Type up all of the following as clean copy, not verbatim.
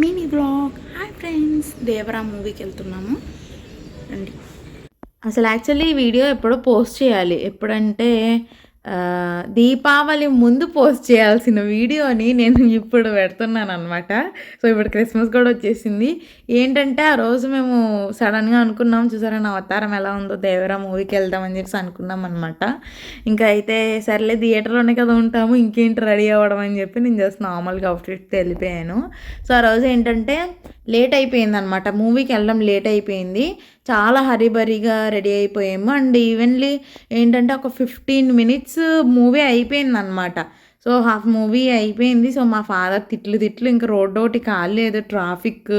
Mini blog. Hi friends, Devara మూవీకి వెళ్తున్నాము రండి. అసలు యాక్చువల్లీ ఈ వీడియో ఎప్పుడో పోస్ట్ చేయాలి. ఎప్పుడంటే దీపావళి ముందు పోస్ట్ చేయాల్సిన వీడియోని నేను ఇప్పుడు పెడుతున్నాను అనమాట. సో ఇప్పుడు క్రిస్మస్ కూడా వచ్చేసింది. ఏంటంటే ఆ రోజు మేము సడన్గా అనుకున్నాం, చూసారా నా అవతారం ఎలా ఉందో, దేవరా మూవీకి వెళ్దామని చెప్పేసి అనుకున్నాం అనమాట. ఇంకా అయితే సర్లే థియేటర్లోనే కదా ఉంటాము, ఇంకేంటి రెడీ అవ్వడం అని చెప్పి నేను జస్ట్ నార్మల్గా అవుట్ఫిట్తో వెళ్ళిపోయాను. సో ఆ రోజు ఏంటంటే లేట్ అయిపోయింది అనమాట, మూవీకి వెళ్ళడం లేట్ అయిపోయింది. చాలా హరీబరీగా రెడీ అయిపోయాము. అండ్ ఈవెన్లీ ఏంటంటే ఒక 15 మినిట్స్ మూవీ అయిపోయింది అనమాట. సో హాఫ్ మూవీ అయిపోయింది. సో మా ఫాదర్ తిట్లు ఇంకా రోడ్డు ఒకటి కాలేదు, ట్రాఫిక్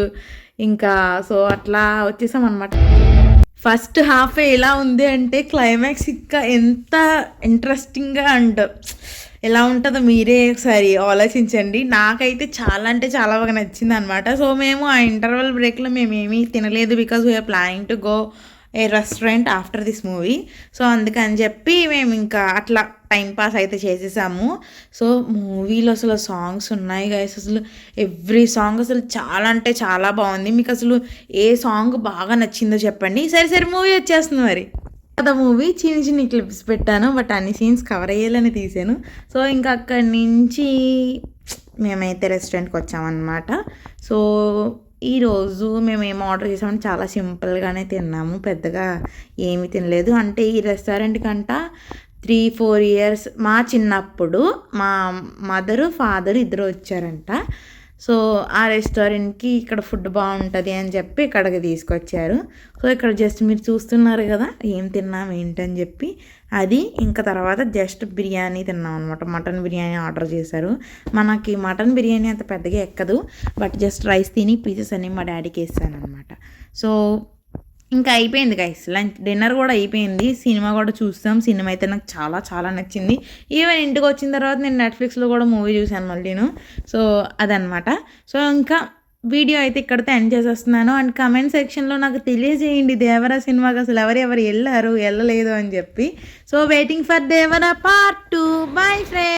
ఇంకా. సో అట్లా వచ్చేసాం అనమాట. ఫస్ట్ హాఫ్ ఎలా ఉంది అంటే క్లైమాక్స్ ఇంకా ఎంత ఇంట్రెస్టింగ్గా అండ్ ఎలా ఉంటుందో మీరే ఒకసారి ఆలోచించండి. నాకైతే చాలా అంటే చాలా బాగా నచ్చింది అనమాట. సో మేము ఆ ఇంటర్వల్ బ్రేక్లో మేము ఏమీ తినలేదు, because we're planning to go a restaurant after this movie. So అందుకని చెప్పి మేము ఇంకా అట్లా టైంపాస్ అయితే చేసేసాము. సో మూవీలో అసలు సాంగ్స్ ఉన్నాయి గైస్, అసలు ఎవ్రీ సాంగ్ అసలు చాలా అంటే చాలా బాగుంది. మీకు అసలు ఏ సాంగ్ బాగా నచ్చిందో చెప్పండి. సరే మూవీ వచ్చేస్తుంది మరి. కదా మూవీ చిన్ని క్లిప్స్ పెట్టాను, బట్ అన్ని సీన్స్ కవర్ అయ్యేలని తీసాను. సో ఇంకా అక్కడి నుంచి మేమైతే రెస్టారెంట్కి వచ్చామన్నమాట. సో ఈరోజు మేము ఏం ఆర్డర్ చేసామంటే చాలా సింపుల్గానే తిన్నాము, పెద్దగా ఏమీ తినలేదు. అంటే ఈ రెస్టారెంట్ కంట 3-4 ఇయర్స్ మా చిన్నప్పుడు మా మదరు ఫాదరు ఇద్దరు వచ్చారంట. సో ఆ రెస్టారెంట్కి ఇక్కడ ఫుడ్ బాగుంటుంది అని చెప్పి ఇక్కడికి తీసుకొచ్చారు. సో ఇక్కడ జస్ట్ మీరు చూస్తున్నారు కదా ఏం తిన్నాం ఏంటని చెప్పి, అది ఇంకా తర్వాత జస్ట్ బిర్యానీ తిన్నాం అనమాట. మటన్ బిర్యానీ ఆర్డర్ చేశారు. మనకి మటన్ బిర్యానీ అంత పెద్దగా ఎక్కదు, బట్ జస్ట్ రైస్ తిని పీసెస్ అన్ని మా డాడీకి వేసాను అనమాట. సో ఇంకా అయిపోయింది గైస్, లంచ్ డిన్నర్ కూడా అయిపోయింది. సినిమా కూడా చూస్తాం. సినిమా అయితే నాకు చాలా చాలా నచ్చింది. ఈవెన్ ఇంటికి వచ్చిన తర్వాత నేను నెట్ఫ్లిక్స్లో కూడా మూవీ చూశాను మళ్ళీను. సో అదనమాట. సో ఇంకా వీడియో అయితే ఇక్కడితో ఎండ్ చేసేస్తున్నాను. అండ్ కమెంట్ సెక్షన్లో నాకు తెలియజేయండి దేవరా సినిమాకి అసలు ఎవరెవరు వెళ్ళారు వెళ్ళలేదు అని చెప్పి. So waiting for Devara part 2. Bye friends.